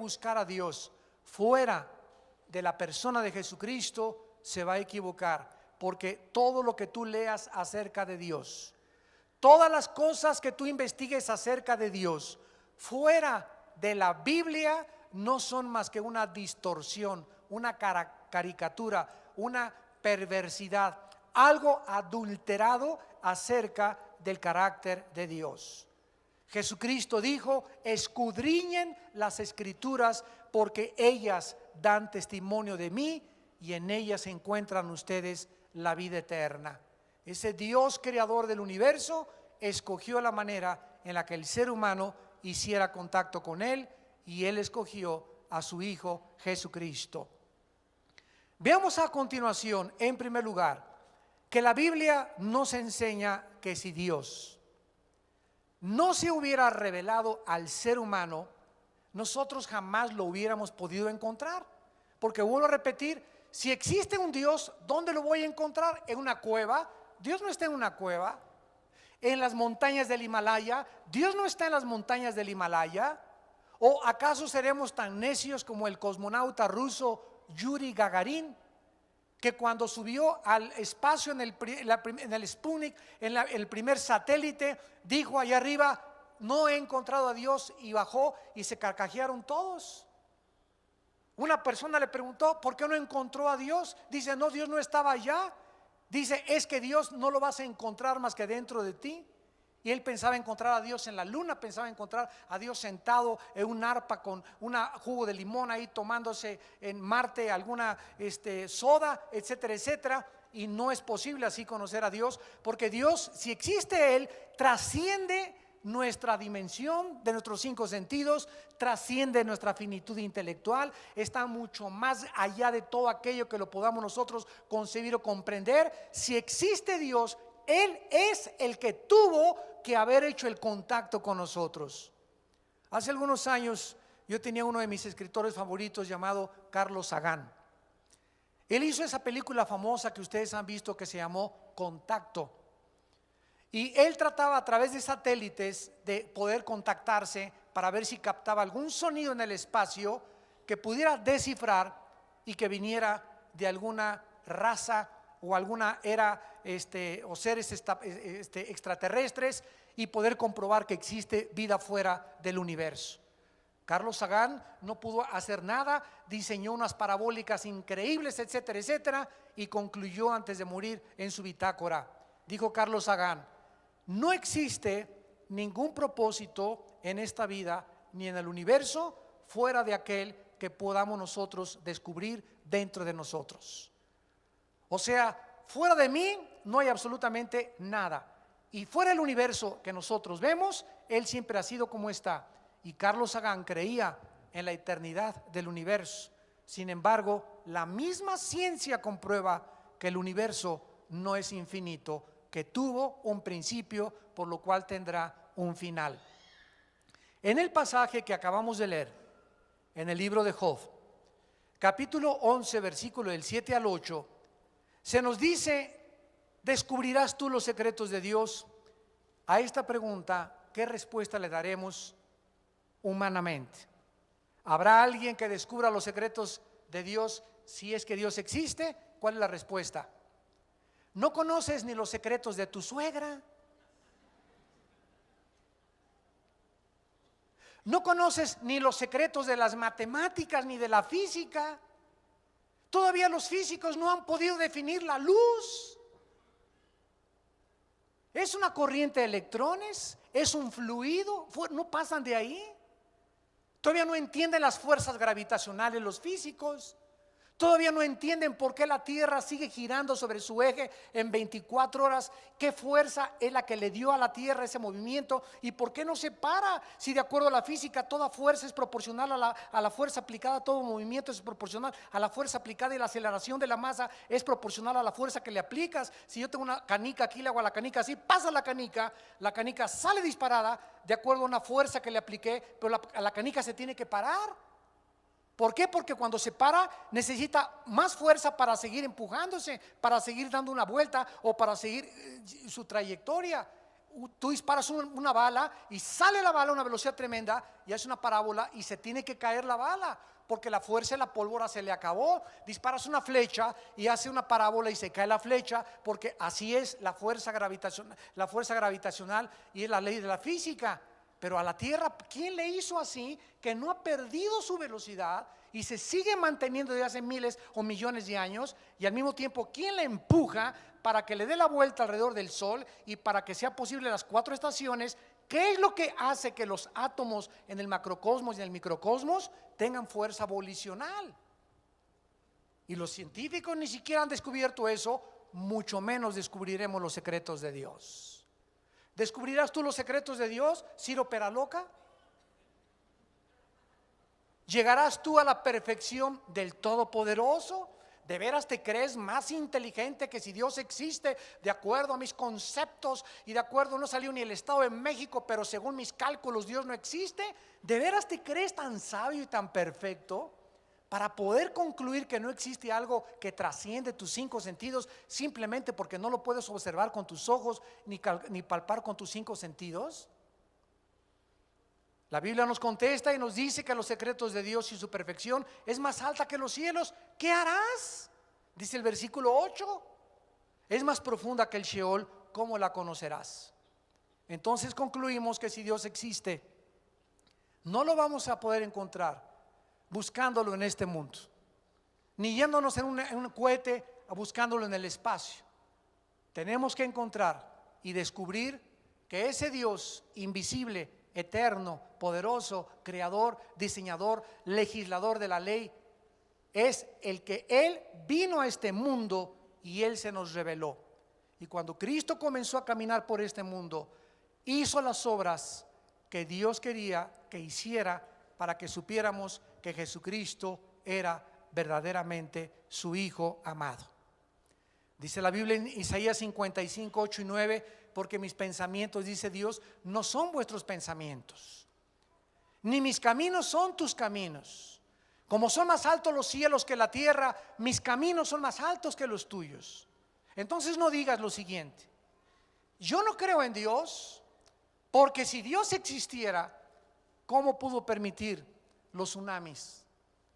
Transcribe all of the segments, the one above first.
buscar a Dios fuera de la persona de Jesucristo, se va a equivocar, porque todo lo que tú leas acerca de Dios, todas las cosas que tú investigues acerca de Dios fuera de la Biblia no son más que una distorsión, una caricatura, una perversidad, algo adulterado acerca del carácter de Dios. Jesucristo dijo: escudriñen las Escrituras porque ellas dan testimonio de mí y en ellas encuentran ustedes la vida eterna. Ese Dios creador del universo escogió la manera en la que el ser humano hiciera contacto con Él, y Él escogió a su Hijo Jesucristo. Veamos a continuación, en primer lugar, que la Biblia nos enseña que si Dios no se hubiera revelado al ser humano, nosotros jamás lo hubiéramos podido encontrar. Porque vuelvo a repetir, si existe un Dios, ¿dónde lo voy a encontrar? ¿En una cueva? Dios no está en una cueva. ¿En las montañas del Himalaya? Dios no está en las montañas del Himalaya. ¿O acaso seremos tan necios como el cosmonauta ruso Yuri Gagarin, que cuando subió al espacio en el Sputnik, en el primer satélite, dijo allá arriba: no he encontrado a Dios, y bajó y se carcajearon todos? Una persona le preguntó: ¿por qué no encontró a Dios? Dice: no, Dios no estaba allá. Dice: es que Dios no lo vas a encontrar más que dentro de ti. Y él pensaba encontrar a Dios en la luna, pensaba encontrar a Dios sentado en un arpa con un jugo de limón ahí, tomándose en Marte alguna soda, etcétera, etcétera. Y no es posible así conocer a Dios, porque Dios, si existe Él, trasciende nuestra dimensión de nuestros 5 sentidos, trasciende nuestra finitud intelectual, está mucho más allá de todo aquello que lo podamos nosotros concebir o comprender. Si existe Dios, Él es el que tuvo que haber hecho el contacto con nosotros. Hace algunos años yo tenía uno de mis escritores favoritos llamado Carlos Sagan. Él hizo esa película famosa que ustedes han visto que se llamó Contacto. Y él trataba a través de satélites de poder contactarse para ver si captaba algún sonido en el espacio que pudiera descifrar y que viniera de alguna raza o alguna era o seres extraterrestres, y poder comprobar que existe vida fuera del universo. Carlos Sagan no pudo hacer nada, diseñó unas parabólicas increíbles, etcétera, etcétera, y concluyó antes de morir en su bitácora. Dijo Carlos Sagan: no existe ningún propósito en esta vida ni en el universo fuera de aquel que podamos nosotros descubrir dentro de nosotros. O sea, fuera de mí no hay absolutamente nada, y fuera del universo que nosotros vemos, Él siempre ha sido como está. Y Carlos Sagan creía en la eternidad del universo. Sin embargo, la misma ciencia comprueba que el universo no es infinito, que tuvo un principio, por lo cual tendrá un final. En el pasaje que acabamos de leer, en el libro de Job, capítulo 11, versículo del 7 al 8, se nos dice: ¿descubrirás tú los secretos de Dios? A esta pregunta, ¿qué respuesta le daremos humanamente? ¿Habrá alguien que descubra los secretos de Dios si es que Dios existe? ¿Cuál es la respuesta? ¿No conoces ni los secretos de tu suegra? ¿No conoces ni los secretos de las matemáticas ni de la física? Todavía los físicos no han podido definir la luz. ¿Es una corriente de electrones? ¿Es un fluido? ¿No pasan de ahí? Todavía no entienden las fuerzas gravitacionales los físicos. Todavía no entienden por qué la Tierra sigue girando sobre su eje en 24 horas. ¿Qué fuerza es la que le dio a la Tierra ese movimiento? ¿Y por qué no se para? Si de acuerdo a la física toda fuerza es proporcional a la fuerza aplicada, todo movimiento es proporcional a la fuerza aplicada, y la aceleración de la masa es proporcional a la fuerza que le aplicas. Si yo tengo una canica aquí, le hago a la canica así, pasa la canica sale disparada de acuerdo a una fuerza que le apliqué, pero la canica se tiene que parar. ¿Por qué? Porque cuando se para necesita más fuerza para seguir empujándose, para seguir dando una vuelta o para seguir su trayectoria. tú disparas una bala y sale la bala a una velocidad tremenda y hace una parábola y se tiene que caer la bala porque la fuerza de la pólvora se le acabó. Disparas una flecha y hace una parábola y se cae la flecha, porque así es la fuerza gravitacional y es la ley de la física. Pero a la Tierra, ¿quién le hizo así que no ha perdido su velocidad y se sigue manteniendo desde hace miles o millones de años? Y al mismo tiempo, ¿quién le empuja para que le dé la vuelta alrededor del Sol y para que sea posible las 4 estaciones? ¿Qué es lo que hace que los átomos en el macrocosmos y en el microcosmos tengan fuerza volicional? Y los científicos ni siquiera han descubierto eso, mucho menos descubriremos los secretos de Dios. ¿Descubrirás tú los secretos de Dios, Ciro Peraloca? ¿Llegarás tú a la perfección del Todopoderoso? ¿De veras te crees más inteligente que si Dios existe de acuerdo a mis conceptos y de acuerdo, no salió ni el Estado de México, pero según mis cálculos Dios no existe? ¿De veras te crees tan sabio y tan perfecto para poder concluir que no existe algo que trasciende tus 5 sentidos simplemente porque no lo puedes observar con tus ojos ni palpar con tus 5 sentidos? La Biblia nos contesta y nos dice que los secretos de Dios y su perfección es más alta que los cielos. ¿Qué harás? Dice el versículo 8. Es más profunda que el Sheol, ¿cómo la conocerás? Entonces concluimos que si Dios existe, no lo vamos a poder encontrar buscándolo en este mundo, ni yéndonos en un cohete buscándolo en el espacio. Tenemos que encontrar y descubrir que ese Dios invisible, eterno, poderoso, creador, diseñador, legislador de la ley, es el que Él vino a este mundo y Él se nos reveló. Y cuando Cristo comenzó a caminar por este mundo, hizo las obras que Dios quería que hiciera para que supiéramos que Jesucristo era verdaderamente su Hijo amado. Dice la Biblia en Isaías 55, 8 y 9, porque mis pensamientos, dice Dios, no son vuestros pensamientos, ni mis caminos son tus caminos. Como son más altos los cielos que la tierra, mis caminos son más altos que los tuyos. Entonces no digas lo siguiente: yo no creo en Dios, porque si Dios existiera, ¿cómo pudo permitir los tsunamis,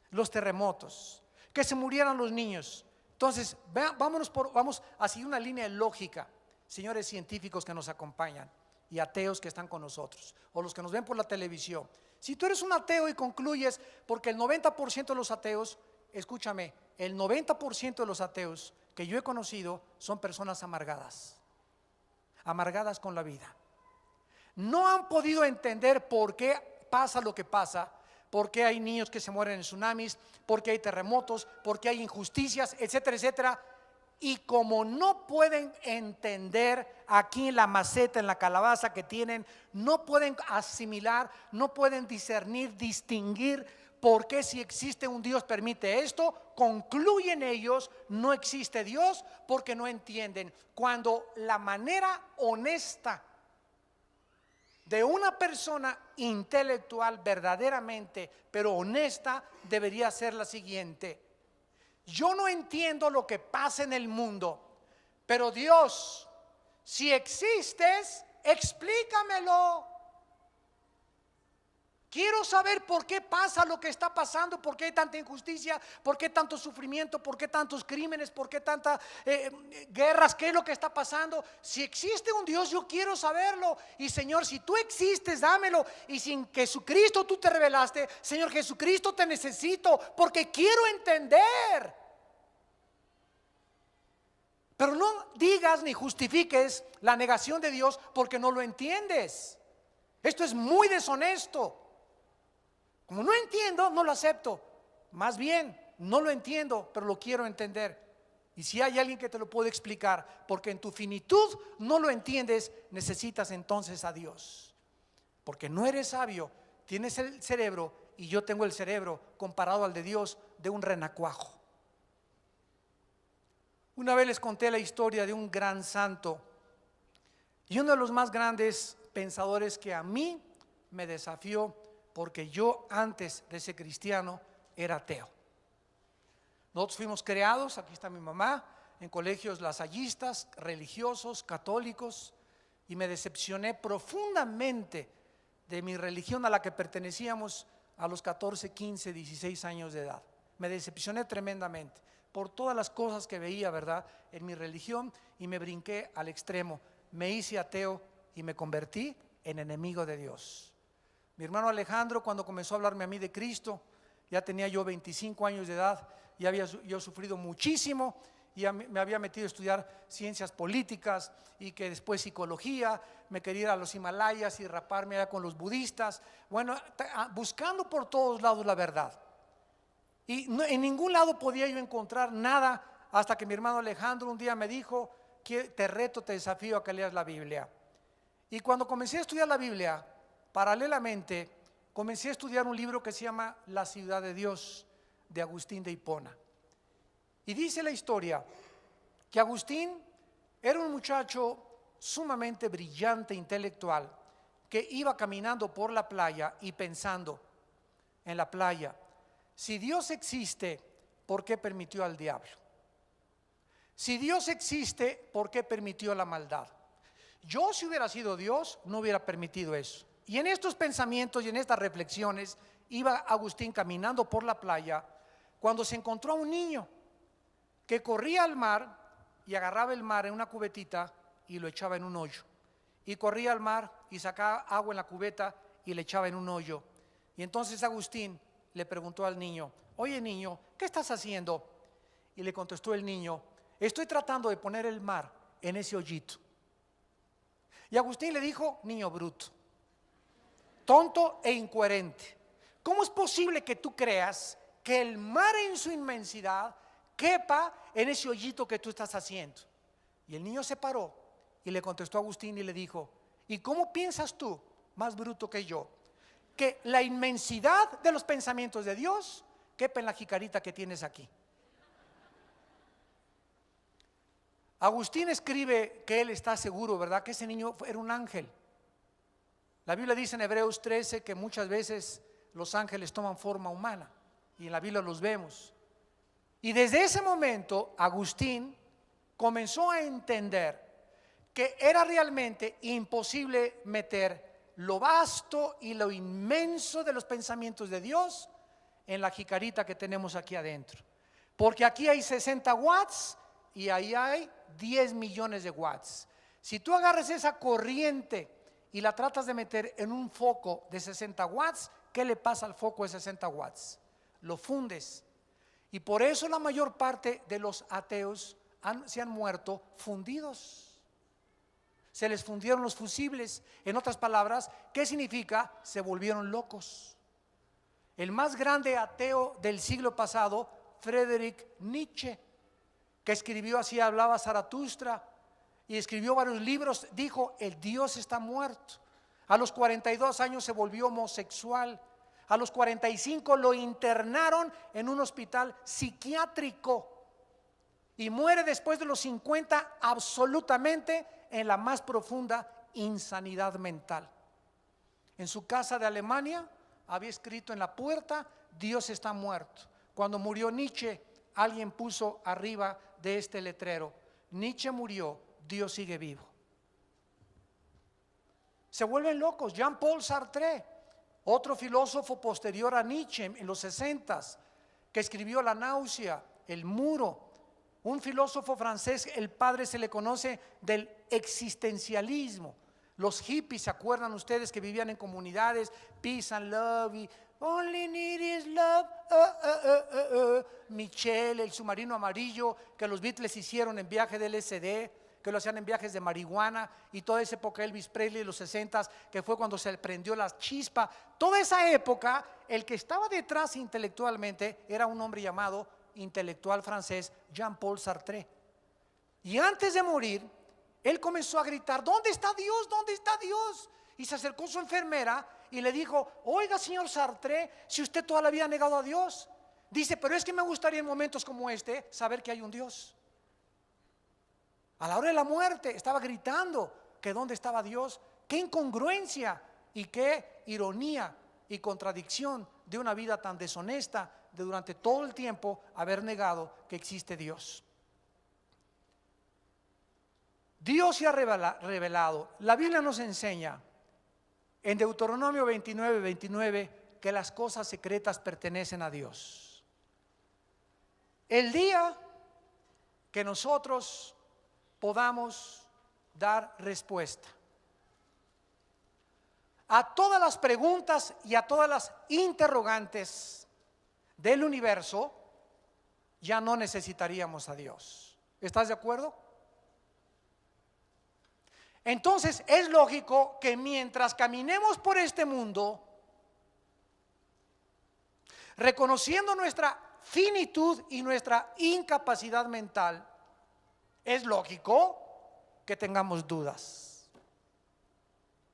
los terremotos, que se murieran los niños? Entonces vamos a seguir una línea lógica, señores científicos que nos acompañan y ateos que están con nosotros, o los que nos ven por la televisión. Si tú eres un ateo y concluyes, porque el 90% de los ateos, escúchame, el 90% de los ateos que yo he conocido son personas amargadas con la vida. No han podido entender por qué pasa lo que pasa, por qué hay niños que se mueren en tsunamis, por qué hay terremotos, por qué hay injusticias, etcétera, etcétera. Y como no pueden entender aquí en la maceta, en la calabaza que tienen, no pueden asimilar, no pueden discernir, distinguir por qué, si existe un Dios, permite esto, concluyen ellos: no existe Dios, porque no entienden. Cuando la manera honesta de una persona intelectual verdaderamente, pero honesta, debería ser la siguiente: yo no entiendo lo que pasa en el mundo, pero Dios, si existes, explícamelo. Quiero saber por qué pasa lo que está pasando, por qué hay tanta injusticia, por qué tanto sufrimiento, por qué tantos crímenes, por qué tantas guerras, qué es lo que está pasando. Si existe un Dios, yo quiero saberlo. Y Señor, si tú existes, dámelo. Y si en Jesucristo tú te revelaste, Señor Jesucristo, te necesito porque quiero entender. Pero no digas ni justifiques la negación de Dios porque no lo entiendes. Esto es muy deshonesto. Como no entiendo, no lo acepto. Más bien, no lo entiendo, pero lo quiero entender. Y si hay alguien que te lo puede explicar, porque en tu finitud no lo entiendes, necesitas entonces a Dios. Porque no eres sabio, tienes el cerebro, y yo tengo el cerebro comparado al de Dios de un renacuajo. Una vez les conté la historia de un gran santo y uno de los más grandes pensadores que a mí me desafió, porque yo antes de ser cristiano era ateo. Nosotros fuimos creados, aquí está mi mamá, en colegios lasallistas, religiosos, católicos, y me decepcioné profundamente de mi religión a la que pertenecíamos a los 14, 15, 16 años de edad. Me decepcioné tremendamente por todas las cosas que veía, ¿verdad?, en mi religión, y me brinqué al extremo. Me hice ateo y me convertí en enemigo de Dios. Mi hermano Alejandro, cuando comenzó a hablarme a mí de Cristo, ya tenía yo 25 años de edad, y había yo sufrido muchísimo, y me había metido a estudiar ciencias políticas y que después psicología, me quería ir a los Himalayas y raparme allá con los budistas, bueno, buscando por todos lados la verdad. Y en ningún lado podía yo encontrar nada hasta que mi hermano Alejandro un día me dijo que te reto, te desafío a que leas la Biblia. Y cuando comencé a estudiar la Biblia, paralelamente comencé a estudiar un libro que se llama La ciudad de Dios, de Agustín de Hipona. Y dice la historia que Agustín era un muchacho sumamente brillante, intelectual, que iba caminando por la playa y pensando en la playa: si Dios existe, ¿por qué permitió al diablo? Si Dios existe, ¿por qué permitió la maldad? Yo, si hubiera sido Dios, no hubiera permitido eso. Y en estos pensamientos y en estas reflexiones iba Agustín caminando por la playa cuando se encontró a un niño que corría al mar y agarraba el mar en una cubetita y lo echaba en un hoyo, y corría al mar y sacaba agua en la cubeta y le echaba en un hoyo. Y entonces Agustín le preguntó al niño: oye niño, ¿qué estás haciendo? Y le contestó el niño: estoy tratando de poner el mar en ese hoyito. Y Agustín le dijo: niño bruto, tonto e incoherente, ¿cómo es posible que tú creas que el mar en su inmensidad quepa en ese hoyito que tú estás haciendo? Y el niño se paró y le contestó a Agustín y le dijo: ¿y cómo piensas tú, más bruto que yo, que la inmensidad de los pensamientos de Dios quepa en la jicarita que tienes aquí? Agustín escribe que él está seguro, ¿verdad?, que ese niño era un ángel. La Biblia dice en Hebreos 13 que muchas veces los ángeles toman forma humana, y en la Biblia los vemos. Y desde ese momento Agustín comenzó a entender que era realmente imposible meter lo vasto y lo inmenso de los pensamientos de Dios en la jicarita que tenemos aquí adentro, porque aquí hay 60 watts y ahí hay 10 millones de watts. Si tú agarras esa corriente y la tratas de meter en un foco de 60 watts, ¿qué le pasa al foco de 60 watts? Lo fundes. Y por eso la mayor parte de los ateos se han muerto fundidos. Se les fundieron los fusibles. En otras palabras, ¿qué significa? Se volvieron locos. El más grande ateo del siglo pasado, Friedrich Nietzsche, que escribió Así hablaba Zaratustra y escribió varios libros, dijo: el Dios está muerto. A los 42 años se volvió homosexual. A los 45 lo internaron en un hospital psiquiátrico y muere después de los 50 absolutamente en la más profunda insanidad mental. En su casa de Alemania había escrito en la puerta: Dios está muerto. Cuando murió Nietzsche, alguien puso arriba de este letrero: Nietzsche murió, Dios sigue vivo. Se vuelven locos. Jean-Paul Sartre, otro filósofo posterior a Nietzsche en los 60s, que escribió La náusea, El muro. Un filósofo francés, el padre se le conoce del existencialismo. Los hippies, ¿se acuerdan ustedes que vivían en comunidades? Peace and love y only need is love. Michel, el submarino amarillo que los Beatles hicieron en viaje de LSD, que lo hacían en viajes de marihuana, y toda esa época Elvis Presley de los 60s, que fue cuando se prendió la chispa. Toda esa época, el que estaba detrás intelectualmente era un hombre llamado intelectual francés, Jean-Paul Sartre. Y antes de morir, él comenzó a gritar: ¿dónde está Dios? ¿Dónde está Dios? Y se acercó su enfermera y le dijo: oiga, señor Sartre, si usted toda la vida ha negado a Dios. Dice: pero es que me gustaría en momentos como este saber que hay un Dios. A la hora de la muerte estaba gritando que dónde estaba Dios. Qué incongruencia y qué ironía y contradicción de una vida tan deshonesta, de durante todo el tiempo haber negado que existe Dios. Dios se ha revelado. La Biblia nos enseña en Deuteronomio 29:29 que las cosas secretas pertenecen a Dios. El día que nosotros podamos dar respuesta a todas las preguntas y a todas las interrogantes del universo, ya no necesitaríamos a Dios. ¿Estás de acuerdo? Entonces es lógico que mientras caminemos por este mundo, reconociendo nuestra finitud y nuestra incapacidad mental, es lógico que tengamos dudas.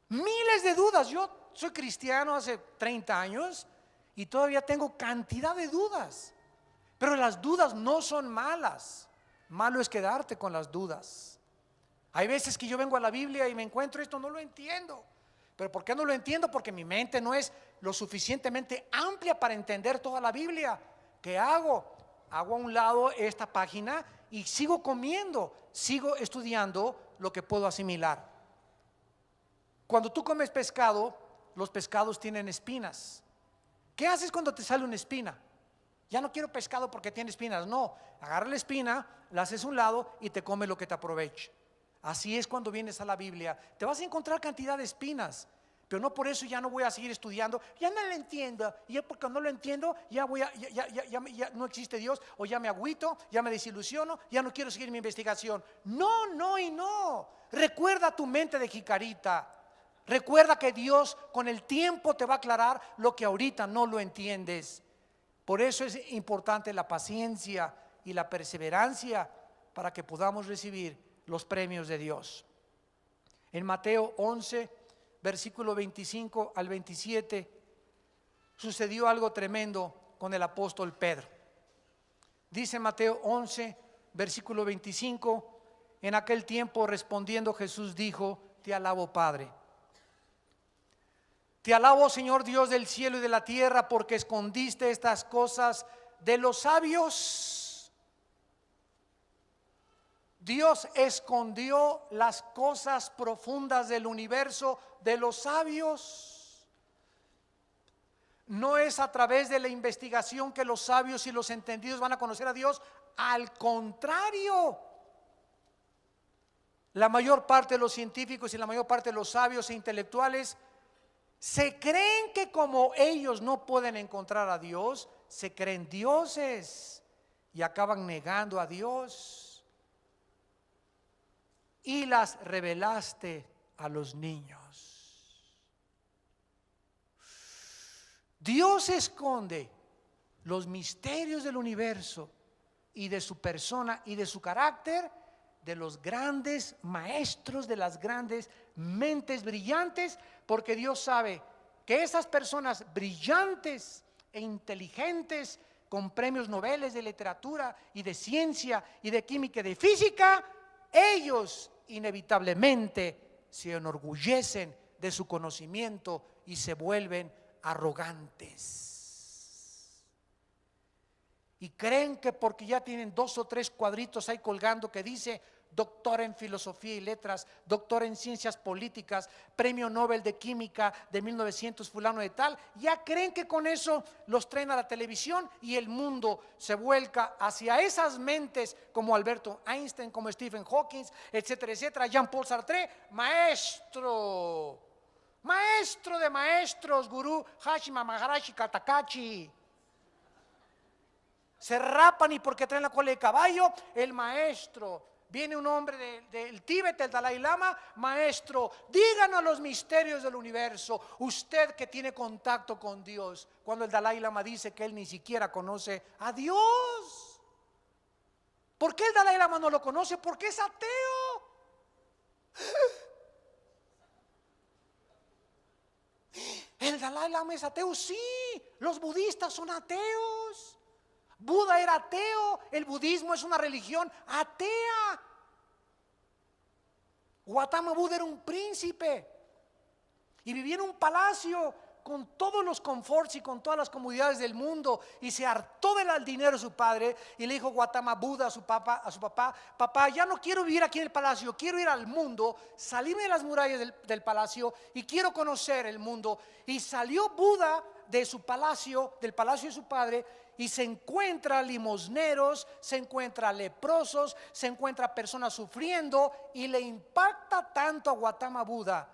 Miles de dudas. Yo soy cristiano hace 30 años y todavía tengo cantidad de dudas. Pero las dudas no son malas. Malo es quedarte con las dudas. Hay veces que yo vengo a la Biblia y me encuentro esto, no lo entiendo. ¿Pero por qué no lo entiendo? Porque mi mente no es lo suficientemente amplia para entender toda la Biblia. ¿Qué hago? Hago a un lado esta página y sigo comiendo, sigo estudiando lo que puedo asimilar. Cuando tú comes pescado, los pescados tienen espinas. ¿Qué haces cuando te sale una espina? Ya no quiero pescado porque tiene espinas. No, agarra la espina, la haces a un lado y te come lo que te aproveche. Así es cuando vienes a la Biblia. Te vas a encontrar cantidad de espinas, pero no por eso ya no voy a seguir estudiando. Ya no lo entiendo, y porque no lo entiendo ya no existe Dios, o ya me agüito, ya me desilusiono, ya no quiero seguir mi investigación. No, no y no. Recuerda tu mente de jicarita. Recuerda que Dios con el tiempo te va a aclarar lo que ahorita no lo entiendes. Por eso es importante la paciencia y la perseverancia para que podamos recibir los premios de Dios. En Mateo 11, versículo 25 al 27, sucedió algo tremendo con el apóstol Pedro. Dice Mateo 11, versículo 25: en aquel tiempo respondiendo Jesús dijo: te alabo, Padre. Te alabo, Señor Dios del cielo y de la tierra, porque escondiste estas cosas de los sabios. Dios escondió las cosas profundas del universo de los sabios. No es a través de la investigación que los sabios y los entendidos van a conocer a Dios. Al contrario, la mayor parte de los científicos y la mayor parte de los sabios e intelectuales se creen que como ellos no pueden encontrar a Dios, se creen dioses y acaban negando a Dios. Y las revelaste a los niños. Dios esconde los misterios del universo y de su persona y de su carácter de los grandes maestros, de las grandes mentes brillantes, porque Dios sabe que esas personas brillantes e inteligentes con premios Nobel de literatura y de ciencia y de química y de física, ellos inevitablemente se enorgullecen de su conocimiento y se vuelven arrogantes. Y creen que porque ya tienen 2 o 3 cuadritos ahí colgando que dice doctor en filosofía y letras, doctor en ciencias políticas, premio Nobel de química de 1900 fulano de tal, ya creen que con eso los traen a la televisión y el mundo se vuelca hacia esas mentes como Alberto Einstein, como Stephen Hawking, etcétera, etcétera. Jean-Paul Sartre, maestro de maestros, gurú Hashima Maharashi Katakachi. Se rapan y porque traen la cola de caballo, el maestro. Viene un hombre del Tíbet, el Dalai Lama: maestro, díganos los misterios del universo, usted que tiene contacto con Dios. Cuando el Dalai Lama dice que él ni siquiera conoce a Dios. ¿Por qué el Dalai Lama no lo conoce? Porque es ateo. El Dalai Lama es ateo, sí. Los budistas son ateos. Buda era ateo, el budismo es una religión atea. Gautama Buda era un príncipe y vivía en un palacio con todos los conforts y con todas las comodidades del mundo, y se hartó del dinero de su padre y le dijo Gautama Buda a su papá, papá, ya no quiero vivir aquí en el palacio, quiero ir al mundo, salirme de las murallas del palacio y quiero conocer el mundo. Y salió Buda de su palacio, del palacio de su padre, y se encuentra limosneros, se encuentra leprosos, se encuentra personas sufriendo, y le impacta tanto a Gautama Buda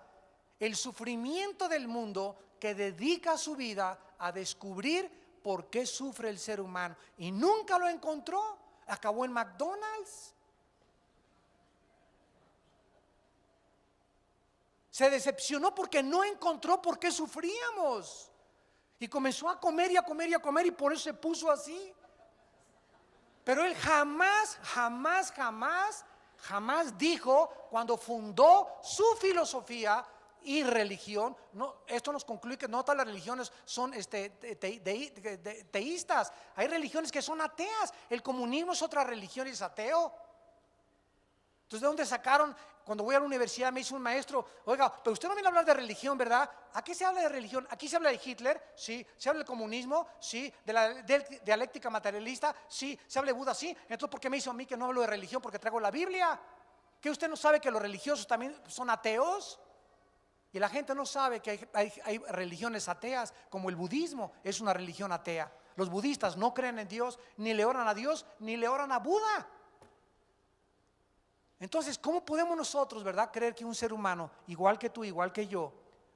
el sufrimiento del mundo que dedica su vida a descubrir por qué sufre el ser humano, y nunca lo encontró. Acabó en McDonald's. Se decepcionó porque no encontró por qué sufríamos, y comenzó a comer y a comer y a comer, y por eso se puso así. Pero él jamás dijo, cuando fundó su filosofía y religión, no, esto nos concluye que no todas las religiones son teístas. Hay religiones que son ateas. El comunismo es otra religión y es ateo. Entonces, ¿de dónde sacaron? Cuando voy a la universidad me dice un maestro: oiga, pero usted no viene a hablar de religión, ¿verdad? ¿Aquí se habla de religión? ¿Aquí se habla de Hitler? Sí. ¿Se habla del comunismo? Sí. ¿De la dialéctica materialista? Sí. ¿Se habla de Buda? Sí. Entonces, ¿por qué me hizo a mí que no hablo de religión? Porque traigo la Biblia. ¿Que usted no sabe que los religiosos también son ateos? Y la gente no sabe que hay religiones ateas, como el budismo es una religión atea. Los budistas no creen en Dios, ni le oran a Dios, ni le oran a Buda. Entonces, ¿cómo podemos nosotros, verdad, creer que un ser humano, igual que tú, igual que yo,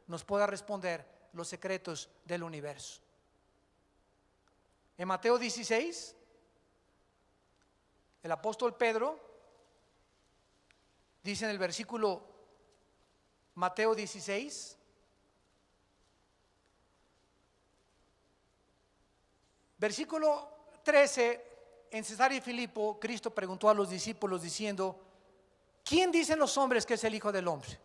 nos pueda responder los secretos del universo? En Mateo 16, el apóstol Pedro dice en el versículo, Mateo 16, versículo 13, en Cesarea de Filipo, Cristo preguntó a los discípulos diciendo: ¿quién dicen los hombres que es el Hijo del Hombre?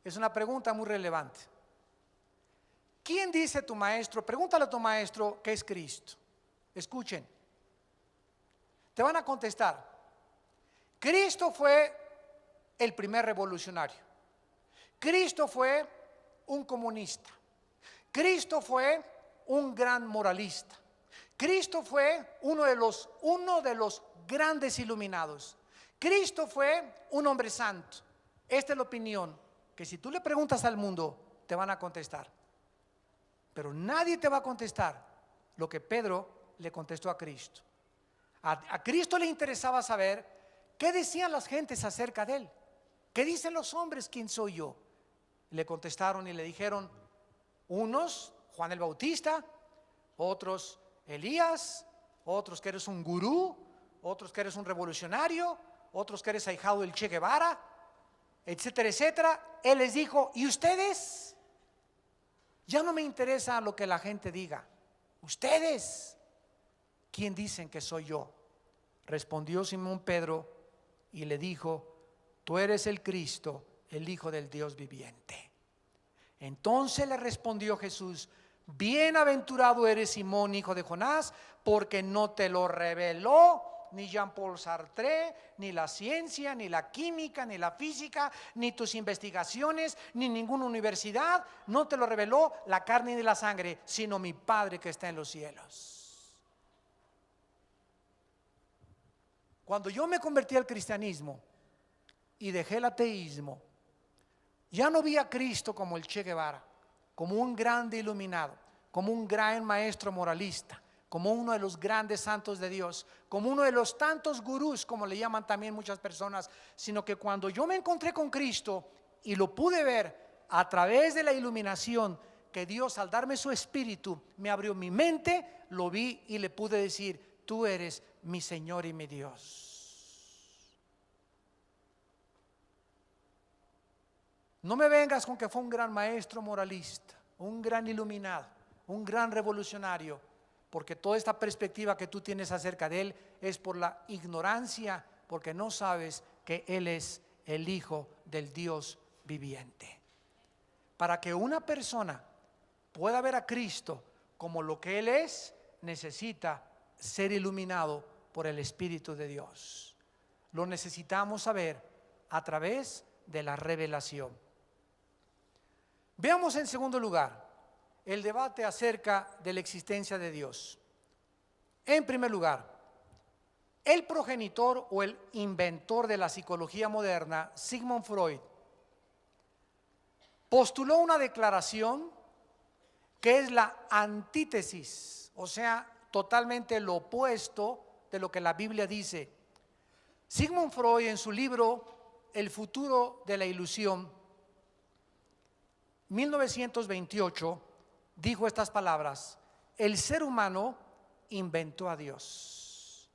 Es una pregunta muy relevante. ¿Quién dice tu maestro? Pregúntale a tu maestro que es Cristo. Escuchen, te van a contestar: Cristo fue el primer revolucionario. Cristo fue un comunista. Cristo fue un gran moralista. Cristo fue uno de los grandes iluminados. Cristo fue un hombre santo. Esta es la opinión que, si tú le preguntas al mundo, te van a contestar. Pero nadie te va a contestar lo que Pedro le contestó a Cristo. A Cristo le interesaba saber qué decían las gentes acerca de él. ¿Qué dicen los hombres? ¿Quién soy yo? Le contestaron y le dijeron: unos Juan el Bautista, otros Elías, otros que eres un gurú, otros que eres un revolucionario, otros que eres ahijado del Che Guevara, etcétera, etcétera. Él les dijo: ¿y ustedes? Ya no me interesa lo que la gente diga. ¿Ustedes quién dicen que soy yo? Respondió Simón Pedro y le dijo: tú eres el Cristo, el Hijo del Dios viviente. Entonces le respondió Jesús: bienaventurado eres, Simón, hijo de Jonás, porque no te lo reveló ni Jean-Paul Sartre, ni la ciencia, ni la química, ni la física, ni tus investigaciones, ni ninguna universidad. No te lo reveló la carne ni la sangre, sino mi Padre que está en los cielos. Cuando yo me convertí al cristianismo y dejé el ateísmo, ya no vi a Cristo como el Che Guevara, como un grande iluminado, como un gran maestro moralista, como uno de los grandes santos de Dios, como uno de los tantos gurús, como le llaman también muchas personas, sino que cuando yo me encontré con Cristo y lo pude ver a través de la iluminación que Dios, al darme su espíritu, me abrió mi mente, lo vi y le pude decir: tú eres mi Señor y mi Dios. No me vengas con que fue un gran maestro moralista, un gran iluminado, un gran revolucionario, porque toda esta perspectiva que tú tienes acerca de él es por la ignorancia, porque no sabes que él es el Hijo del Dios viviente. Para que una persona pueda ver a Cristo como lo que él es, necesita ser iluminado por el Espíritu de Dios. Lo necesitamos saber a través de la revelación. Veamos en segundo lugar el debate acerca de la existencia de Dios. En primer lugar, el progenitor o el inventor de la psicología moderna, Sigmund Freud, postuló una declaración que es la antítesis, o sea, totalmente lo opuesto de lo que la Biblia dice. Sigmund Freud, en su libro El futuro de la ilusión, 1928, dijo estas palabras: el ser humano inventó a Dios.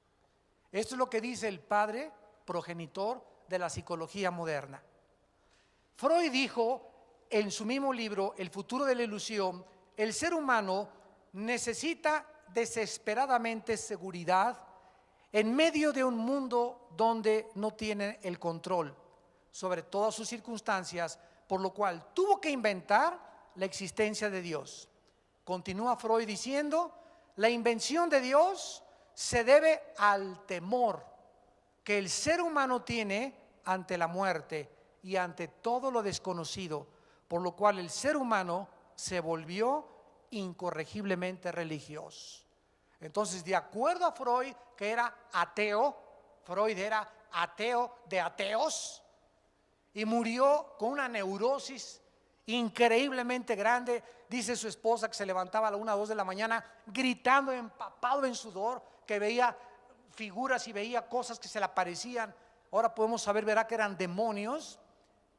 Esto es lo que dice el padre progenitor de la psicología moderna. Freud dijo en su mismo libro El futuro de la ilusión: el ser humano necesita desesperadamente seguridad en medio de un mundo donde no tiene el control sobre todas sus circunstancias, por lo cual tuvo que inventar la existencia de Dios. Continúa Freud diciendo: la invención de Dios se debe al temor que el ser humano tiene ante la muerte y ante todo lo desconocido, por lo cual el ser humano se volvió incorregiblemente religioso. Entonces, de acuerdo a Freud, que era ateo, Freud era ateo de ateos y murió con una neurosis increíblemente grande. Dice su esposa que se levantaba a la 1 o 2 de la mañana gritando, empapado en sudor, que veía figuras y veía cosas que se le aparecían. Ahora podemos saber, verá, que eran demonios.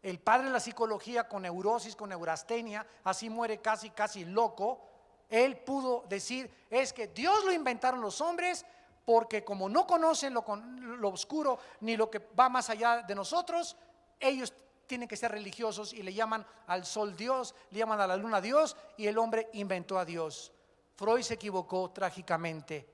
El padre de la psicología, con neurosis, con neurastenia, así muere casi loco. Él pudo decir: es que Dios lo inventaron los hombres, porque como no conocen lo oscuro ni lo que va más allá de nosotros, ellos tienen que ser religiosos y le llaman al sol Dios, le llaman a la luna Dios, y el hombre inventó a Dios. Freud se equivocó trágicamente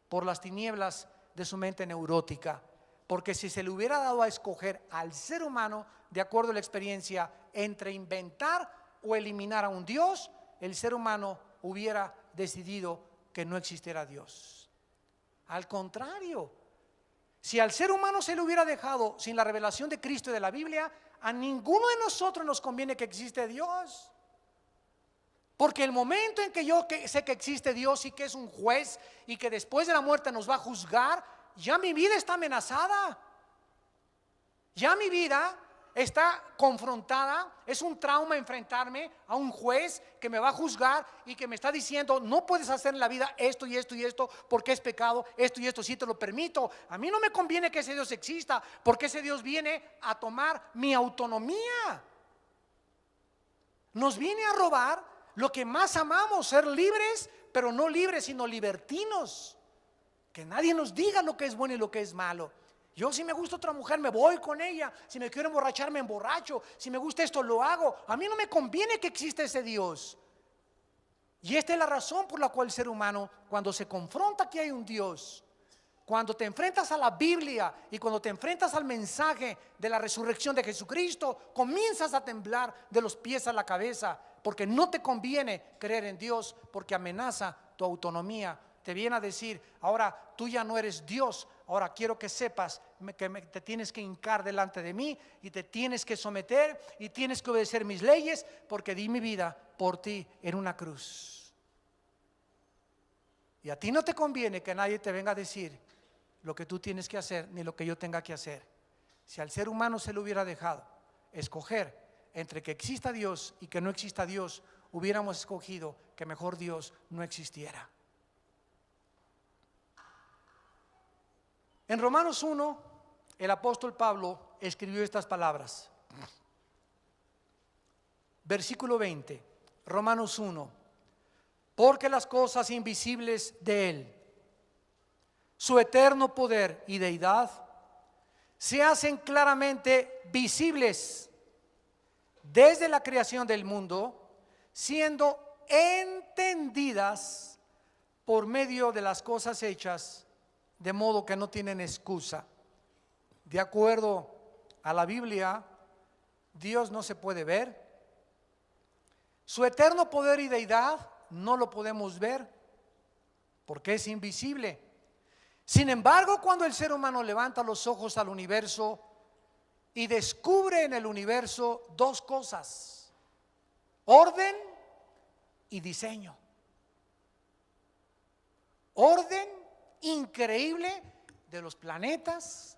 por las tinieblas de su mente neurótica, porque si se le hubiera dado a escoger al ser humano, de acuerdo a la experiencia, entre inventar o eliminar a un Dios, el ser humano hubiera decidido que no existiera Dios. Al contrario, si al ser humano se le hubiera dejado sin la revelación de Cristo y de la Biblia, a ninguno de nosotros nos conviene que existe Dios. Porque el momento en que yo sé que existe Dios y que es un juez y que después de la muerte nos va a juzgar, ya mi vida está amenazada. Ya mi vida está confrontada. Es un trauma enfrentarme a un juez que me va a juzgar y que me está diciendo: no puedes hacer en la vida esto y esto y esto porque es pecado, esto y esto sí te lo permito. A mí no me conviene que ese Dios exista, porque ese Dios viene a tomar mi autonomía. Nos viene a robar lo que más amamos: ser libres, pero no libres sino libertinos. Que nadie nos diga lo que es bueno y lo que es malo. Yo, si me gusta otra mujer, me voy con ella. Si me quiero emborrachar, me emborracho. Si me gusta esto, lo hago. A mí no me conviene que exista ese Dios. Y esta es la razón por la cual el ser humano, cuando se confronta que hay un Dios, cuando te enfrentas a la Biblia y cuando te enfrentas al mensaje de la resurrección de Jesucristo, comienzas a temblar de los pies a la cabeza, porque no te conviene creer en Dios, porque amenaza tu autonomía. Te viene a decir: ahora tú ya no eres Dios, ahora quiero que sepas que te tienes que hincar delante de mí y te tienes que someter y tienes que obedecer mis leyes, porque di mi vida por ti en una cruz. Y a ti no te conviene que nadie te venga a decir lo que tú tienes que hacer ni lo que yo tenga que hacer. Si al ser humano se le hubiera dejado escoger entre que exista Dios y que no exista Dios, hubiéramos escogido que mejor Dios no existiera. En Romanos 1, el apóstol Pablo escribió estas palabras. Versículo 20, Romanos 1: porque las cosas invisibles de Él, su eterno poder y deidad, se hacen claramente visibles desde la creación del mundo, siendo entendidas por medio de las cosas hechas, de modo que no tienen excusa. De acuerdo a la Biblia, Dios no se puede ver. Su eterno poder y deidad no lo podemos ver porque es invisible. Sin embargo, cuando el ser humano levanta los ojos al universo y descubre en el universo dos cosas: orden y diseño. Orden increíble de los planetas,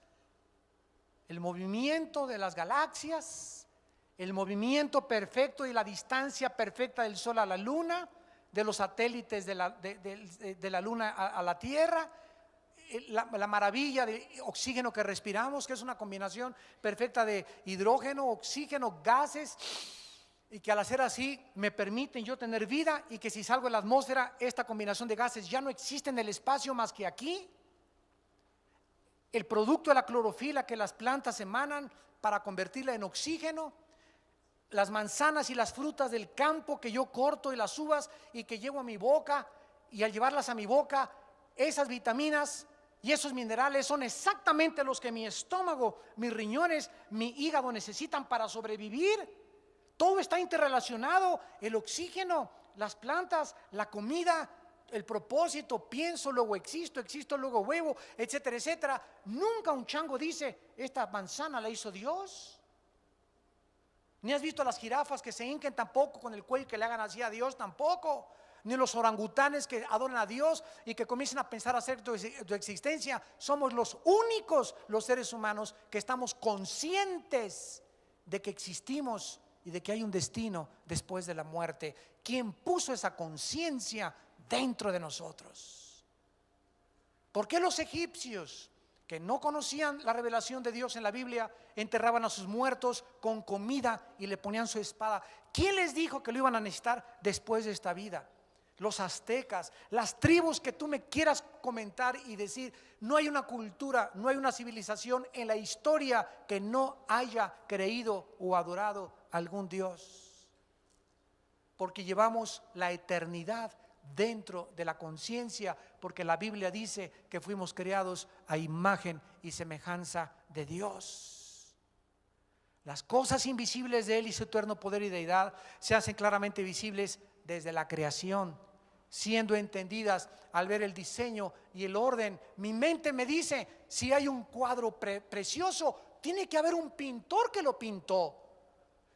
el movimiento de las galaxias, el movimiento perfecto y la distancia perfecta del Sol a la Luna, de los satélites de la Luna a la Tierra, la maravilla de oxígeno que respiramos, que es una combinación perfecta de hidrógeno, oxígeno, gases, y que al hacer así me permiten yo tener vida, y que si salgo en la atmósfera esta combinación de gases ya no existe en el espacio más que aquí. El producto de la clorofila que las plantas emanan para convertirla en oxígeno, las manzanas y las frutas del campo que yo corto, y las uvas y que llevo a mi boca, y al llevarlas a mi boca, esas vitaminas y esos minerales son exactamente los que mi estómago, mis riñones, mi hígado necesitan para sobrevivir. Todo está interrelacionado: el oxígeno, las plantas, la comida, el propósito, pienso, luego existo, existo, luego huevo, etcétera, etcétera. Nunca un chango dice: esta manzana la hizo Dios. Ni has visto a las jirafas que se hinquen tampoco con el cuello, que le hagan así a Dios tampoco. Ni los orangutanes que adoran a Dios y que comiencen a pensar acerca de tu existencia. Somos los únicos, los seres humanos, que estamos conscientes de que existimos y de que hay un destino después de la muerte. ¿Quién puso esa conciencia dentro de nosotros? ¿Por qué los egipcios, que no conocían la revelación de Dios en la Biblia, enterraban a sus muertos con comida y le ponían su espada? ¿Quién les dijo que lo iban a necesitar después de esta vida? Los aztecas, las tribus que tú me quieras comentar y decir, no hay una cultura, no hay una civilización en la historia que no haya creído o adorado a algún Dios, porque llevamos la eternidad dentro de la conciencia, porque la Biblia dice que fuimos creados a imagen y semejanza de Dios. Las cosas invisibles de Él y su eterno poder y deidad se hacen claramente visibles desde la creación, siendo entendidas al ver el diseño y el orden. Mi mente me dice: si hay un cuadro precioso, tiene que haber un pintor que lo pintó.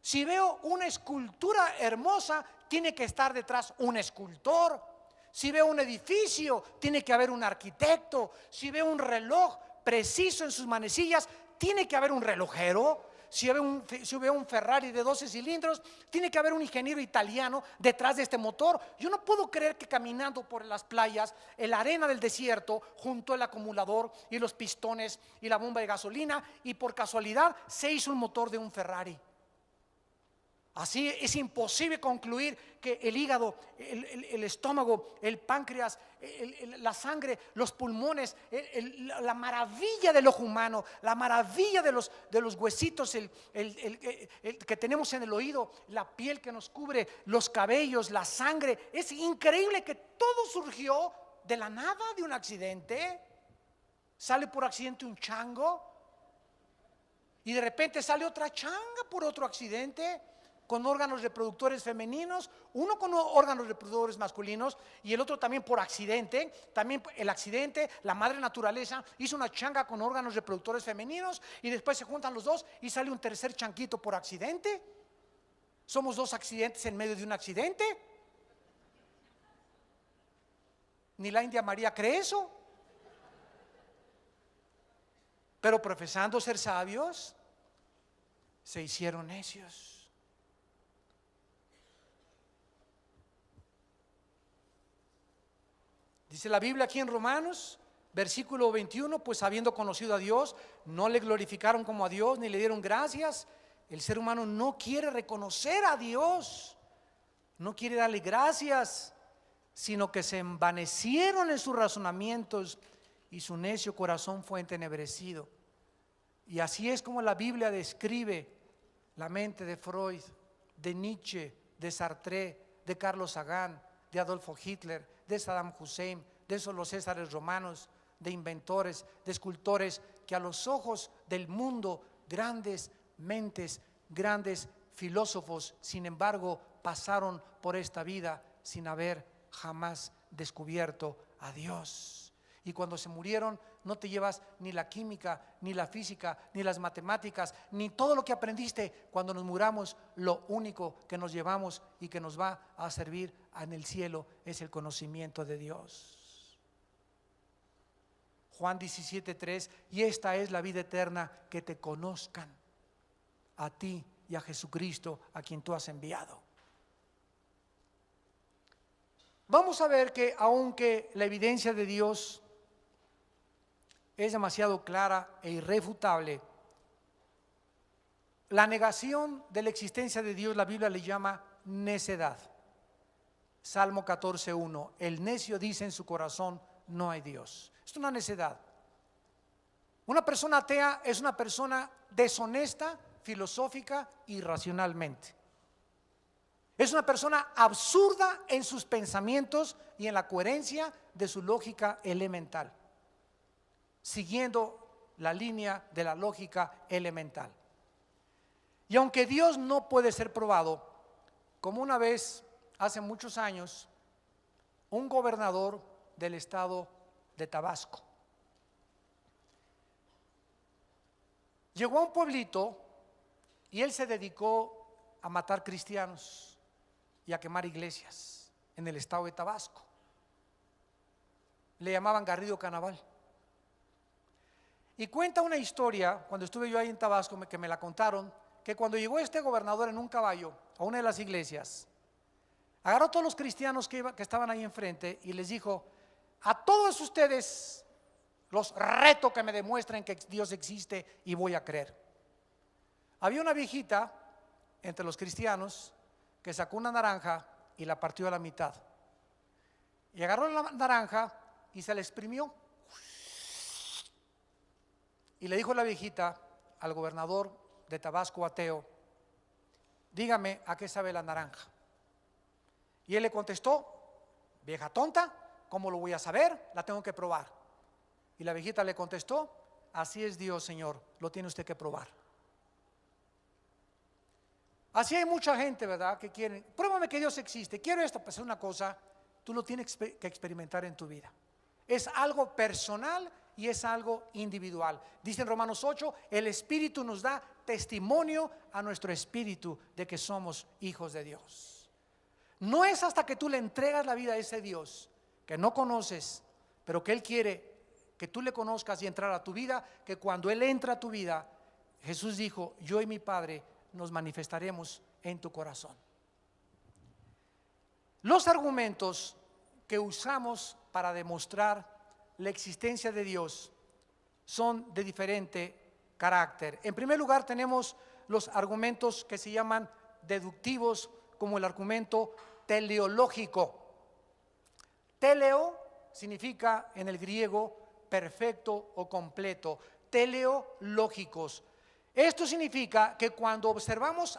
Si veo una escultura hermosa, tiene que estar detrás un escultor. Si veo un edificio, tiene que haber un arquitecto. Si veo un reloj preciso en sus manecillas, tiene que haber un relojero. Si veo un Ferrari de 12 cilindros, tiene que haber un ingeniero italiano detrás de este motor. Yo no puedo creer que caminando por las playas, en la arena del desierto, junto al acumulador y los pistones y la bomba de gasolina, y por casualidad se hizo un motor de un Ferrari. Así es imposible concluir que el hígado, el estómago, el páncreas, la sangre, los pulmones, la maravilla del ojo humano, la maravilla de los huesitos, el que tenemos en el oído, la piel que nos cubre, los cabellos, la sangre. Es increíble que todo surgió de la nada, de un accidente. Sale por accidente un chango y de repente sale otra changa por otro accidente, con órganos reproductores femeninos, uno con órganos reproductores masculinos y el otro también por accidente. También el accidente, la madre naturaleza hizo una changa con órganos reproductores femeninos, y después se juntan los dos y sale un tercer changuito por accidente. Somos dos accidentes en medio de un accidente. Ni la India María cree eso, pero profesando ser sabios, se hicieron necios. Dice la Biblia aquí en Romanos, versículo 21, pues habiendo conocido a Dios, no le glorificaron como a Dios, ni le dieron gracias. El ser humano no quiere reconocer a Dios, no quiere darle gracias, sino que se envanecieron en sus razonamientos y su necio corazón fue entenebrecido. Y así es como la Biblia describe la mente de Freud, de Nietzsche, de Sartre, de Carlos Sagan, de Adolfo Hitler, de Saddam Hussein, de esos los Césares romanos, de inventores, de escultores, que a los ojos del mundo, grandes mentes, grandes filósofos, sin embargo, pasaron por esta vida sin haber jamás descubierto a Dios. Y cuando se murieron no te llevas ni la química, ni la física, ni las matemáticas, ni todo lo que aprendiste. Cuando nos muramos, lo único que nos llevamos y que nos va a servir en el cielo es el conocimiento de Dios. Juan 17:3, y esta es la vida eterna, que te conozcan a ti y a Jesucristo, a quien tú has enviado. Vamos a ver que aunque la evidencia de Dios es demasiado clara e irrefutable, la negación de la existencia de Dios, la Biblia le llama necedad. Salmo 14:1, el necio dice en su corazón, no hay Dios. Es una necedad. Una persona atea es una persona deshonesta, filosófica y racionalmente. Es una persona absurda en sus pensamientos y en la coherencia de su lógica elemental, siguiendo la línea de la lógica elemental. Y aunque Dios no puede ser probado, como una vez, hace muchos años, un gobernador del estado de Tabasco llegó a un pueblito y él se dedicó a matar cristianos y a quemar iglesias en el estado de Tabasco. Le llamaban Garrido Canaval. Y cuenta una historia, cuando estuve yo ahí en Tabasco, que me la contaron, que cuando llegó este gobernador en un caballo a una de las iglesias, agarró a todos los cristianos que estaban ahí enfrente y les dijo, a todos ustedes los reto que me demuestren que Dios existe y voy a creer. Había una viejita entre los cristianos que sacó una naranja y la partió a la mitad. Y agarró la naranja y se la exprimió. Y le dijo a la viejita al gobernador de Tabasco, ateo, dígame a qué sabe la naranja. Y él le contestó, vieja tonta, ¿cómo lo voy a saber? La tengo que probar. Y la viejita le contestó, así es Dios, Señor, lo tiene usted que probar. Así hay mucha gente, ¿verdad?, que quieren, pruébame que Dios existe, quiero esto, pues es una cosa, tú lo tienes que experimentar en tu vida. Es algo personal y es algo individual. Dice en Romanos 8, el Espíritu nos da testimonio a nuestro espíritu de que somos hijos de Dios. No es hasta que tú le entregas la vida a ese Dios que no conoces, pero que Él quiere que tú le conozcas y entrar a tu vida, que cuando Él entra a tu vida, Jesús dijo, yo y mi Padre nos manifestaremos en tu corazón. Los argumentos que usamos para demostrar la existencia de Dios son de diferente carácter. En primer lugar tenemos los argumentos que se llaman deductivos, como el argumento teleológico. Teleo significa en el griego perfecto o completo. Teleológicos. Esto significa que cuando observamos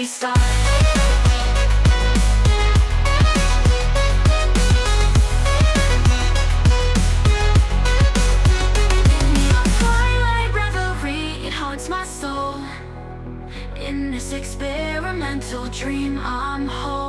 star. Twilight reverie, it haunts my soul. In this experimental dream I'm whole.